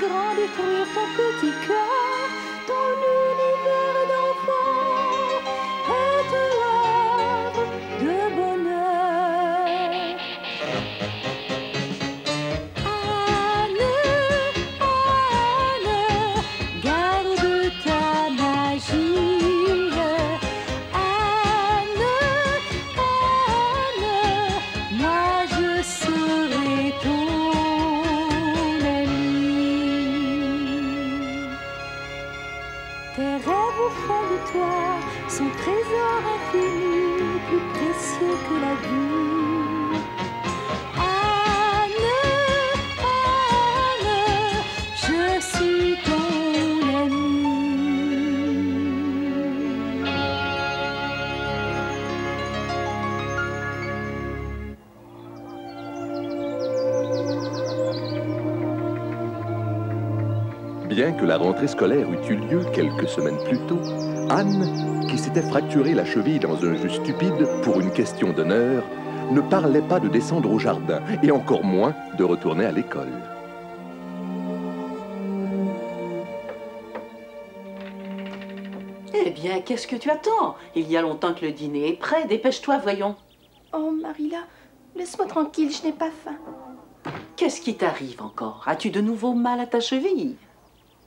grand détruire ton petit cœur, ton univers d'enfant est un havre de bonheur. Anne, Anne, garde ta magie. Anne, Anne, moi je serai ton ami. Tes rêves au fond de toi sont trésors infinis, plus précieux que la vie. Anne, Anne, je suis ton ami. Bien que la rentrée scolaire eût eu lieu quelques semaines plus tôt, Anne, qui s'était fracturé la cheville dans un jeu stupide pour une question d'honneur, ne parlait pas de descendre au jardin, et encore moins de retourner à l'école. Eh bien, qu'est-ce que tu attends? Il y a longtemps que le dîner est prêt. Dépêche-toi, voyons. Oh, Marilla, laisse-moi tranquille, je n'ai pas faim. Qu'est-ce qui t'arrive encore? As-tu de nouveau mal à ta cheville?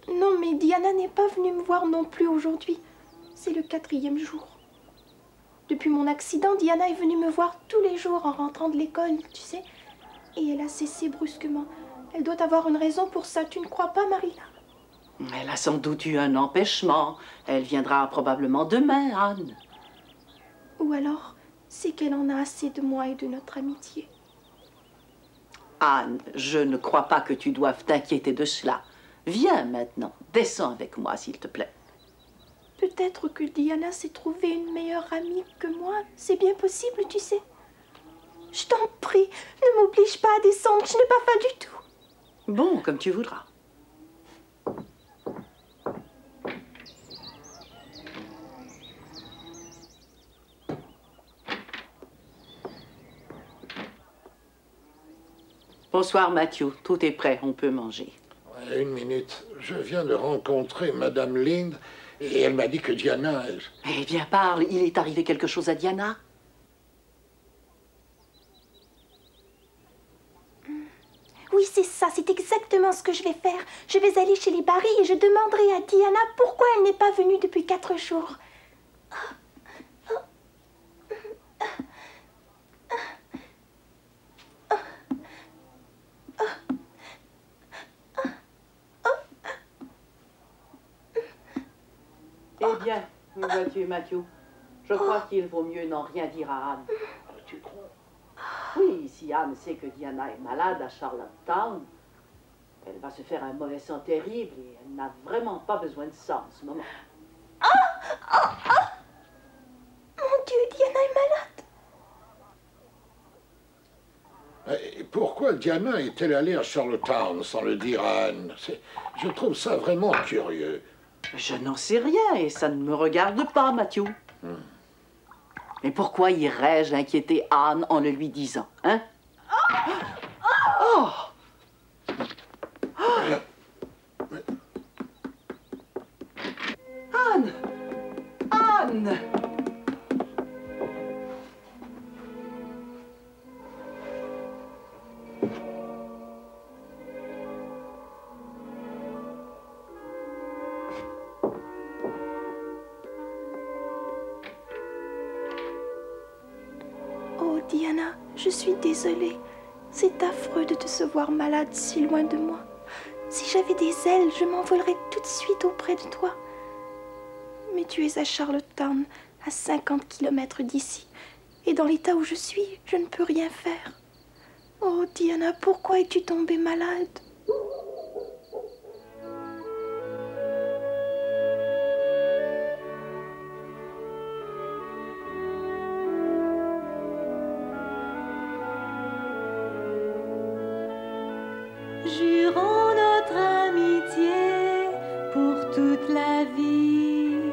Non, mais Diana n'est pas venue me voir non plus aujourd'hui. C'est le 4e jour. Depuis mon accident, Diana est venue me voir tous les jours en rentrant de l'école, tu sais. Et elle a cessé brusquement. Elle doit avoir une raison pour ça, tu ne crois pas, Marilla? Elle a sans doute eu un empêchement. Elle viendra probablement demain, Anne. Ou alors, c'est qu'elle en a assez de moi et de notre amitié. Anne, je ne crois pas que tu doives t'inquiéter de cela. Viens maintenant, descends avec moi, s'il te plaît. Peut-être que Diana s'est trouvée une meilleure amie que moi. C'est bien possible, tu sais. Je t'en prie, ne m'oblige pas à descendre, je n'ai pas faim du tout. Bon, comme tu voudras. Bonsoir, Matthew. Tout est prêt, on peut manger. Une minute. Je viens de rencontrer Madame Lind et elle m'a dit que Diana... Eh bien, parle. Il est arrivé quelque chose à Diana? Oui, c'est ça, c'est exactement ce que je vais faire. Je vais aller chez les Barry et je demanderai à Diana pourquoi elle n'est pas venue depuis 4 jours. Eh bien, où vas-tu, Matthew? Je crois qu'il vaut mieux n'en rien dire à Anne. Tu crois? Oui, si Anne sait que Diana est malade à Charlottetown, elle va se faire un mauvais sang terrible et elle n'a vraiment pas besoin de ça en ce moment. Mon Dieu, Diana est malade. Et pourquoi Diana est-elle allée à Charlottetown sans le dire à Anne? Je trouve ça vraiment curieux. Je n'en sais rien et ça ne me regarde pas, Matthew. Mais pourquoi irais-je inquiéter Anne en le lui disant, hein? Oh! Anne! Anne! Oh, Diana, je suis désolée. C'est affreux de te se voir malade si loin de moi. Si j'avais des ailes, je m'envolerais tout de suite auprès de toi. Mais tu es à Charlottetown, à 50 km d'ici. Et dans l'état où je suis, je ne peux rien faire. Oh, Diana, pourquoi es-tu tombée malade? Jurons notre amitié pour toute la vie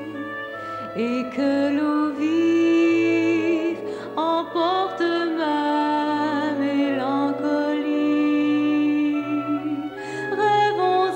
et que l'eau vive emporte ma mélancolie. Rêvons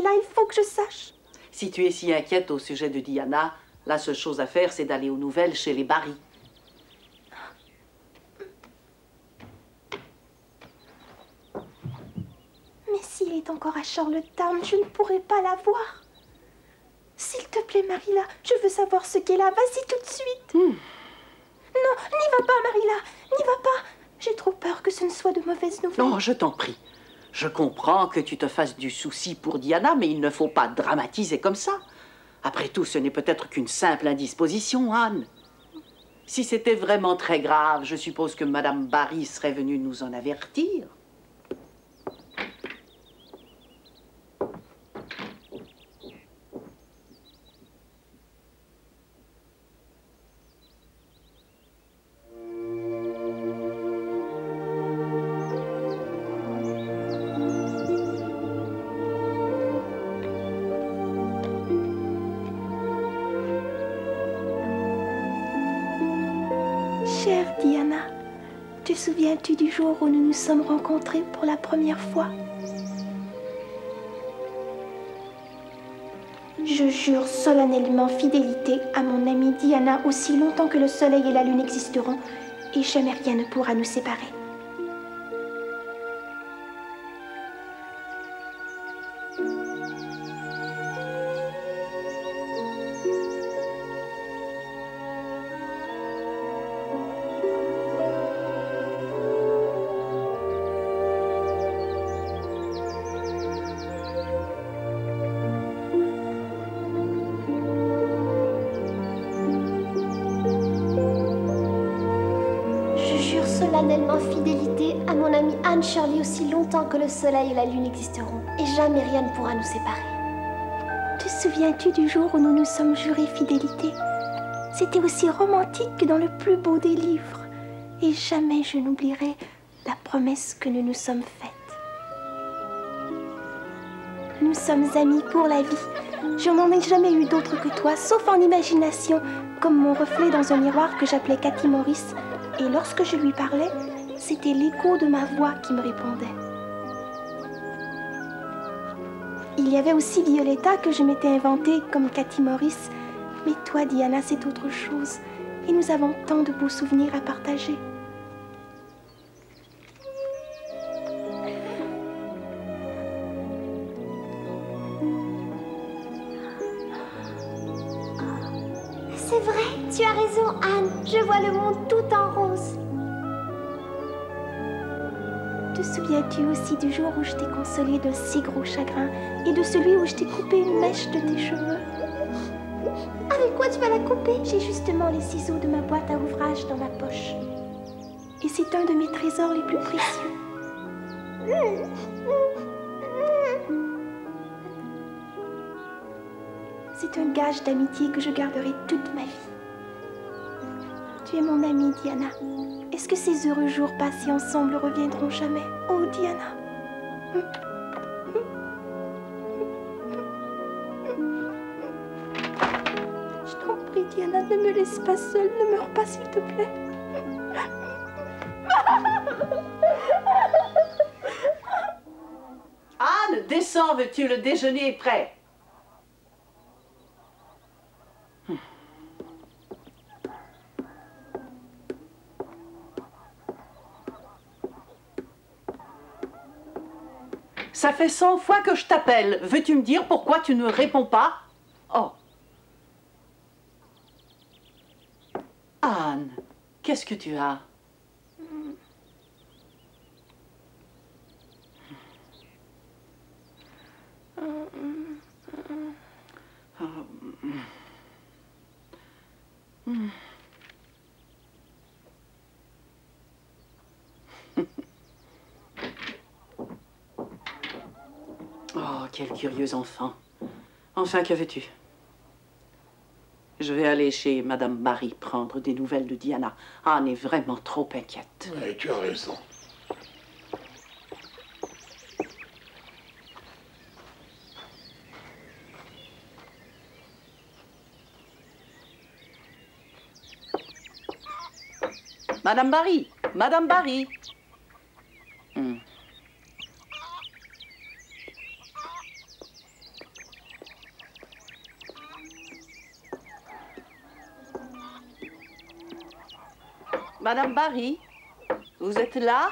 Marilla, il faut que je sache. Si tu es si inquiète au sujet de Diana, la seule chose à faire, c'est d'aller aux nouvelles chez les Barry. Mais s'il est encore à Charlottetown, je ne pourrai pas la voir. S'il te plaît, Marilla, je veux savoir ce qu'elle a. Vas-y tout de suite. Non, n'y va pas, Marilla, n'y va pas. J'ai trop peur que ce ne soit de mauvaises nouvelles. Non, je t'en prie. Je comprends que tu te fasses du souci pour Diana, mais il ne faut pas dramatiser comme ça. Après tout, ce n'est peut-être qu'une simple indisposition, Anne. Si c'était vraiment très grave, je suppose que Madame Barry serait venue nous en avertir. Chère Diana, te souviens-tu du jour où nous nous sommes rencontrés pour la première fois? Je jure solennellement fidélité à mon amie Diana aussi longtemps que le soleil et la lune existeront, et jamais rien ne pourra nous séparer. Solennellement fidélité à mon amie Anne Shirley aussi longtemps que le soleil et la lune existeront, et jamais rien ne pourra nous séparer. Te souviens-tu du jour où nous nous sommes jurés fidélité? C'était aussi romantique que dans le plus beau des livres, et jamais je n'oublierai la promesse que nous nous sommes faite. Nous sommes amis pour la vie. Je n'en ai jamais eu d'autre que toi, sauf en imagination, comme mon reflet dans un miroir que j'appelais Cathy Morris. Et lorsque je lui parlais, c'était l'écho de ma voix qui me répondait. Il y avait aussi Violetta que je m'étais inventée comme Cathy Morris. Mais toi, Diana, c'est autre chose. Et nous avons tant de beaux souvenirs à partager. C'est vrai, tu as raison, Anne. Je vois le monde tout en rose. Te souviens-tu aussi du jour où je t'ai consolée d'un si gros chagrin et de celui où je t'ai coupé une mèche de tes cheveux? Avec quoi tu vas la couper? J'ai justement les ciseaux de ma boîte à ouvrage dans ma poche. Et c'est un de mes trésors les plus précieux. C'est un gage d'amitié que je garderai toute ma vie. Tu es mon amie, Diana. Est-ce que ces heureux jours passés ensemble reviendront jamais? Oh, Diana. Je t'en prie, Diana, ne me laisse pas seule. Ne meurs pas, s'il te plaît. Anne, descends, veux-tu? Le déjeuner est prêt. Ça fait 100 fois que je t'appelle. Veux-tu me dire pourquoi tu ne réponds pas? Oh. Anne, qu'est-ce que tu as? Oh, quel curieux enfant. Enfin, que veux-tu? Je vais aller chez Madame Barry prendre des nouvelles de Diana. Anne est vraiment trop inquiète. Oui, tu as raison. Madame Barry! Madame Barry! Madame Barry, vous êtes là?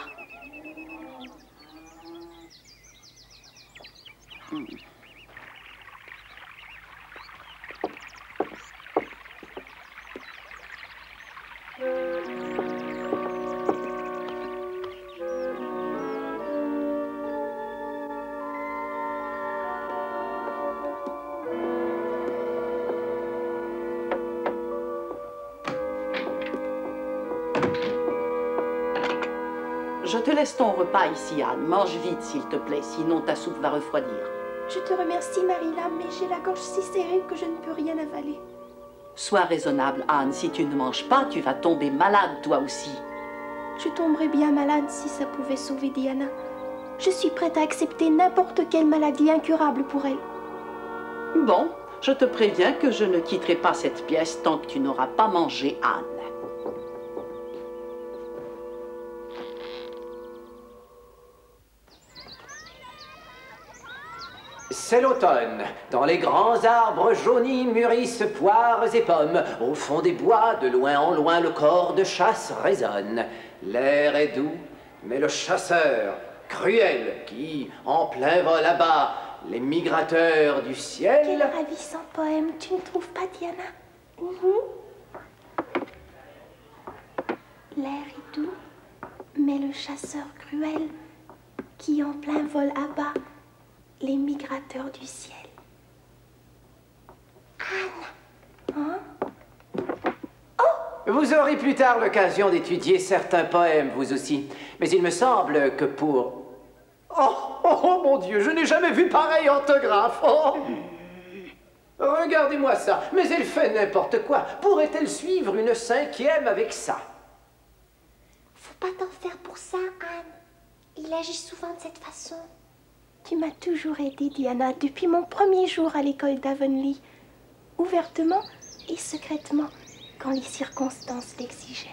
Je te laisse ton repas ici, Anne. Mange vite, s'il te plaît, sinon ta soupe va refroidir. Je te remercie, Marilla, mais j'ai la gorge si serrée que je ne peux rien avaler. Sois raisonnable, Anne. Si tu ne manges pas, tu vas tomber malade, toi aussi. Je tomberais bien malade si ça pouvait sauver Diana. Je suis prête à accepter n'importe quelle maladie incurable pour elle. Bon, je te préviens que je ne quitterai pas cette pièce tant que tu n'auras pas mangé, Anne. C'est l'automne. Dans les grands arbres jaunis mûrissent poires et pommes. Au fond des bois, de loin en loin, le corps de chasse résonne. L'air est doux, mais le chasseur, cruel, qui, en plein vol abat les migrateurs du ciel... Quel ravissant poème, tu ne trouves pas, Diana? L'air est doux, mais le chasseur cruel, qui en plein vol abat les migrateurs du ciel. Anne! Hein? Vous aurez plus tard l'occasion d'étudier certains poèmes, vous aussi. Mais il me semble que pour... Oh, mon Dieu, je n'ai jamais vu pareil orthographe. Oh. Regardez-moi ça. Mais elle fait n'importe quoi. Pourrait-elle suivre une 5e avec ça? Faut pas t'en faire pour ça, Anne. Il agit souvent de cette façon. Tu m'as toujours aidée, Diana, depuis mon premier jour à l'école d'Avonlea. Ouvertement et secrètement, quand les circonstances l'exigeaient.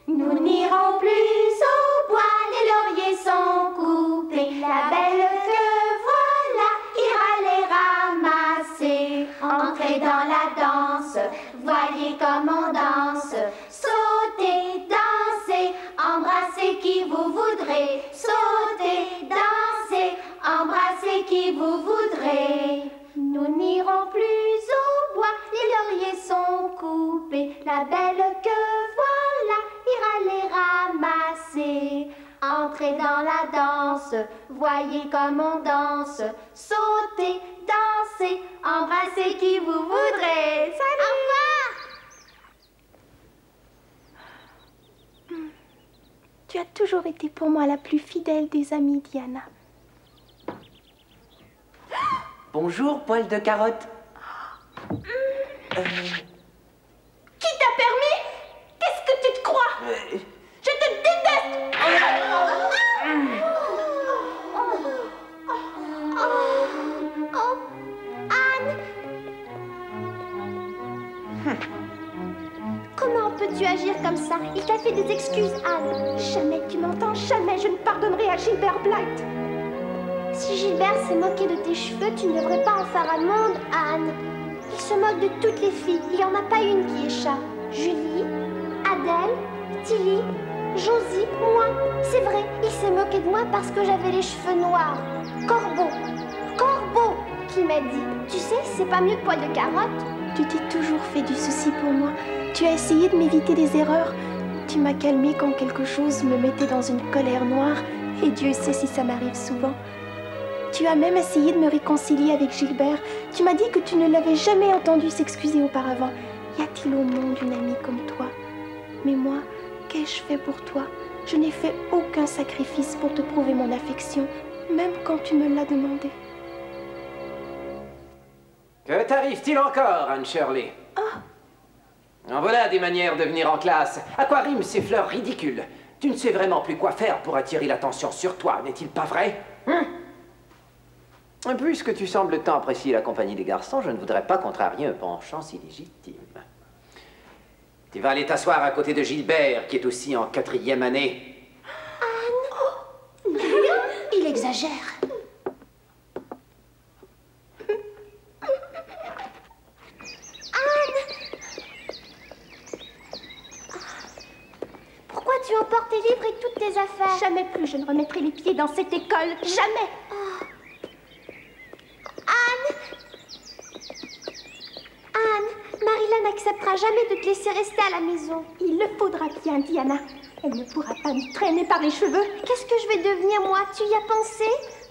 Nous n'irons plus au bois, les lauriers sont coupés. La belle que voilà ira les ramasser. Entrez dans la danse, voyez comme on danse. Sautez, dansez, embrassez qui vous voudrez. Sautez, dansez, embrassez qui vous voudrez. Nous n'irons plus au bois, les lauriers sont coupés. La belle que voilà ira les ramasser. Entrez dans la danse, voyez comme on danse. Sautez, dansez, embrassez qui vous voudrez. Salut! Au revoir! Tu as toujours été pour moi la plus fidèle des amies, Diana. Bonjour, poil de carotte. Qui t'a permis? Qu'est-ce que tu te crois? Je te déteste! Anne! Comment peux-tu agir comme ça? Il t'a fait des excuses, Anne. Jamais, tu m'entends? Jamais je ne pardonnerai à Gilbert Blythe. Si Gilbert s'est moqué de tes cheveux, tu ne devrais pas en faire un monde, Anne. Il se moque de toutes les filles. Il n'y en a pas une qui échappe. Julie, Adèle, Tilly, Josie, moi. C'est vrai, il s'est moqué de moi parce que j'avais les cheveux noirs. Corbeau qui m'a dit. Tu sais, c'est pas mieux que poil de carotte. Tu t'es toujours fait du souci pour moi. Tu as essayé de m'éviter des erreurs. Tu m'as calmée quand quelque chose me mettait dans une colère noire. Et Dieu sait si ça m'arrive souvent. Tu as même essayé de me réconcilier avec Gilbert. Tu m'as dit que tu ne l'avais jamais entendu s'excuser auparavant. Y a-t-il au monde une amie comme toi? Mais moi, qu'ai-je fait pour toi? Je n'ai fait aucun sacrifice pour te prouver mon affection, même quand tu me l'as demandé. Que t'arrive-t-il encore, Anne Shirley? En voilà des manières de venir en classe. À quoi riment ces fleurs ridicules? Tu ne sais vraiment plus quoi faire pour attirer l'attention sur toi, n'est-il pas vrai? Puisque tu sembles tant apprécier la compagnie des garçons, je ne voudrais pas contrarier un penchant si légitime. Tu vas aller t'asseoir à côté de Gilbert, qui est aussi en 4e année. Anne! Il exagère. Anne! tes affaires. Jamais plus je ne remettrai les pieds dans cette école. Jamais. Oh. Anne! Anne, Marilyn n'acceptera jamais de te laisser rester à la maison. Il le faudra bien, Diana. Elle ne pourra pas me traîner par les cheveux. Qu'est-ce que je vais devenir, moi? Tu y as pensé?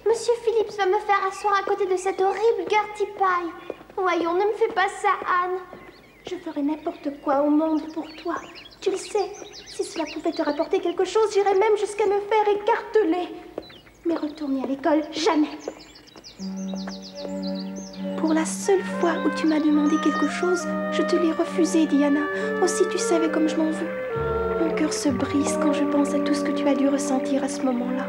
Monsieur Phillips va me faire asseoir à côté de cette horrible Gertie Pye. Voyons, ne me fais pas ça, Anne. Je ferai n'importe quoi au monde pour toi. Tu le sais, si cela pouvait te rapporter quelque chose, j'irais même jusqu'à me faire écarteler. Mais retourner à l'école, jamais. Pour la seule fois où tu m'as demandé quelque chose, je te l'ai refusé, Diana. Aussi, tu savais comme je m'en veux. Mon cœur se brise quand je pense à tout ce que tu as dû ressentir à ce moment-là.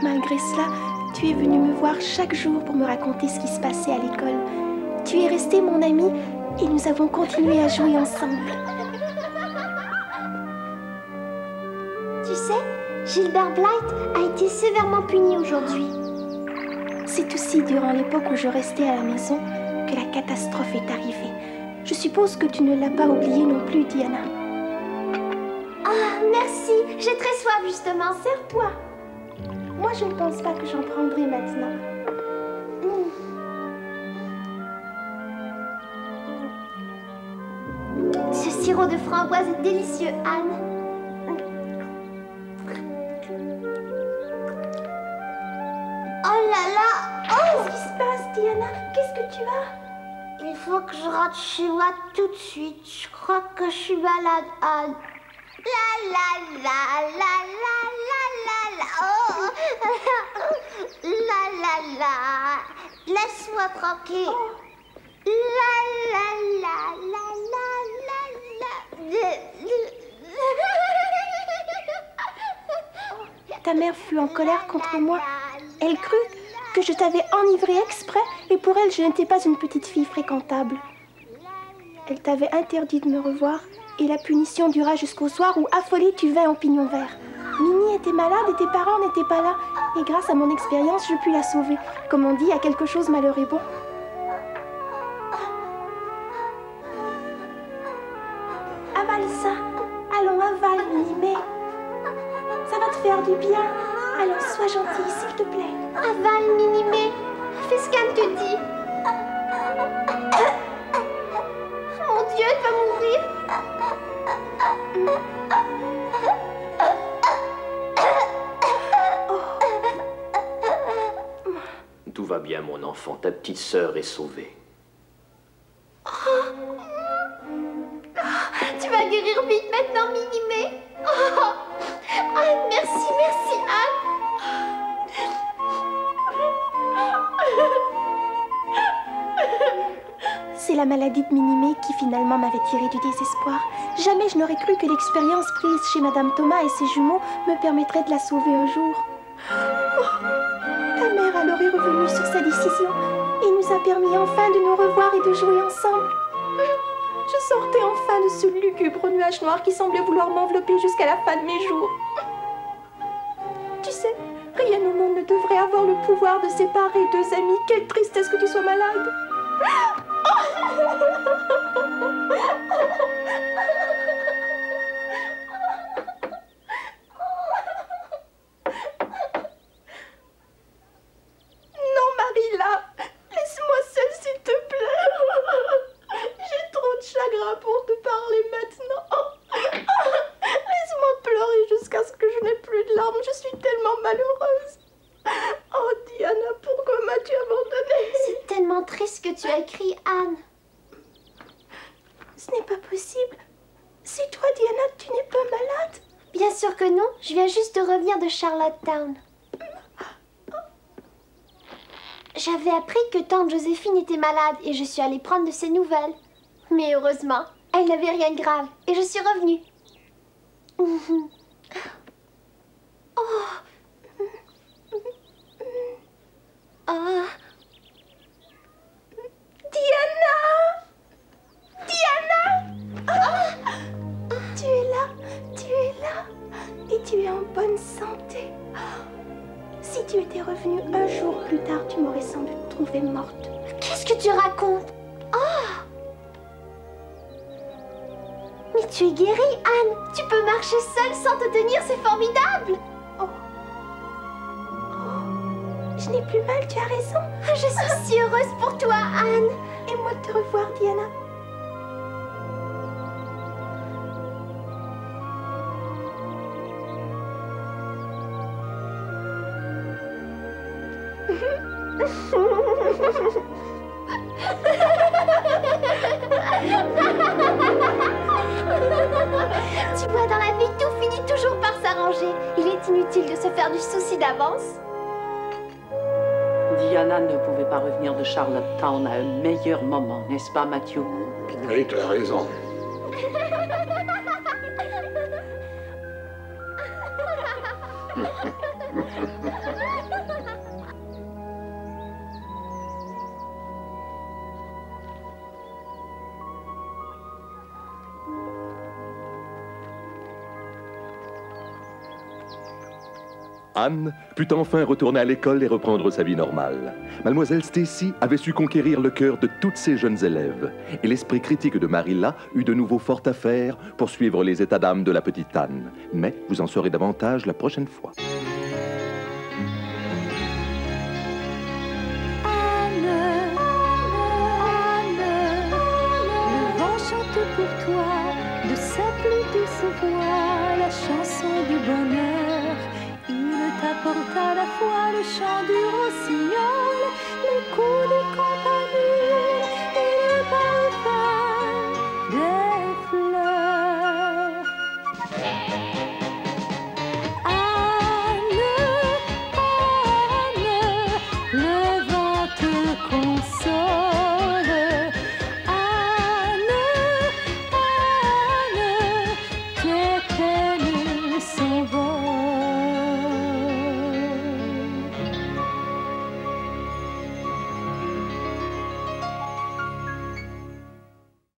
Malgré cela, tu es venu me voir chaque jour pour me raconter ce qui se passait à l'école. Tu es resté mon ami et nous avons continué à jouer ensemble. Tu sais, Gilbert Blythe a été sévèrement puni aujourd'hui. C'est aussi durant l'époque où je restais à la maison que la catastrophe est arrivée. Je suppose que tu ne l'as pas oublié non plus, Diana. Ah, merci. J'ai très soif, justement. Sers-toi. Moi, je ne pense pas que j'en prendrai maintenant. Ce sirop de framboise est délicieux, Anne. Oh là là! Oh! Qu'est-ce qui se passe, Diana? Qu'est-ce que tu as? Il faut que je rentre chez moi tout de suite. Je crois que je suis malade, Anne. La la la la la la la la. Oh! La la la. Laisse-moi tranquille. La la la la la la la. Ta mère fut en colère contre moi. Elle crut que je t'avais enivré exprès et pour elle, je n'étais pas une petite fille fréquentable. Elle t'avait interdit de me revoir et la punition dura jusqu'au soir où, affolée, tu vins au pignon vert. Minnie était malade et tes parents n'étaient pas là. Et grâce à mon expérience, je pus la sauver. Comme on dit, à quelque chose malheur est bon. Avale ça. Allons, avale, Minnie. Ça va te faire du bien. Allons, sois gentille, s'il te plaît. Avale, Minimé. Fais ce qu'elle te dit. Mon Dieu, elle va mourir. Tout va bien, mon enfant. Ta petite sœur est sauvée. Tu vas guérir vite maintenant, Minimé. Anne, merci, merci, Anne. C'est la maladie de Minimé qui finalement m'avait tiré du désespoir. Jamais je n'aurais cru que l'expérience prise chez Madame Thomas et ses jumeaux me permettrait de la sauver un jour. Ta mère alors est revenue sur sa décision et nous a permis enfin de nous revoir et de jouer ensemble. Je sortais enfin de ce lugubre nuage noir qui semblait vouloir m'envelopper jusqu'à la fin de mes jours. Tu sais, rien au monde ne devrait avoir le pouvoir de séparer deux amis. Quelle tristesse que tu sois malade. Non, Marilla, laisse-moi seule, s'il te plaît. J'ai trop de chagrin pour te parler maintenant. Laisse-moi pleurer jusqu'à ce que je n'ai plus de larmes. Je suis tellement malheureuse. Oh, Diana, pourquoi m'as-tu abandonnée? C'est tellement triste que tu as écrit, Anne. Ce n'est pas possible. C'est toi, Diana, tu n'es pas malade? Bien sûr que non. Je viens juste de revenir de Charlottetown. J'avais appris que tante Joséphine était malade et je suis allée prendre de ses nouvelles. Mais heureusement, elle n'avait rien de grave et je suis revenue. Diana! Tu es là et tu es en bonne santé. Si Si tu étais revenue un jour plus tard, tu m'aurais sans doute trouvée morte. Qu'est-ce que tu racontes? Oh! Mais tu es guérie, Anne. Tu peux marcher seule sans te tenir, c'est formidable. Oh. Je n'ai plus mal, tu as raison. Je suis si heureuse pour toi, Anne. Et moi de te revoir, Diana. Tu vois, dans la vie, tout finit toujours par s'arranger. Il est inutile de se faire du souci d'avance. Diana ne pouvait pas revenir de Charlottetown à un meilleur moment, n'est-ce pas, Matthew? Oui, tu as raison. Anne put enfin retourner à l'école et reprendre sa vie normale. Mademoiselle Stacy avait su conquérir le cœur de toutes ses jeunes élèves, et l'esprit critique de Marilla eut de nouveau fort à faire pour suivre les états d'âme de la petite Anne. Mais vous en saurez davantage la prochaine fois.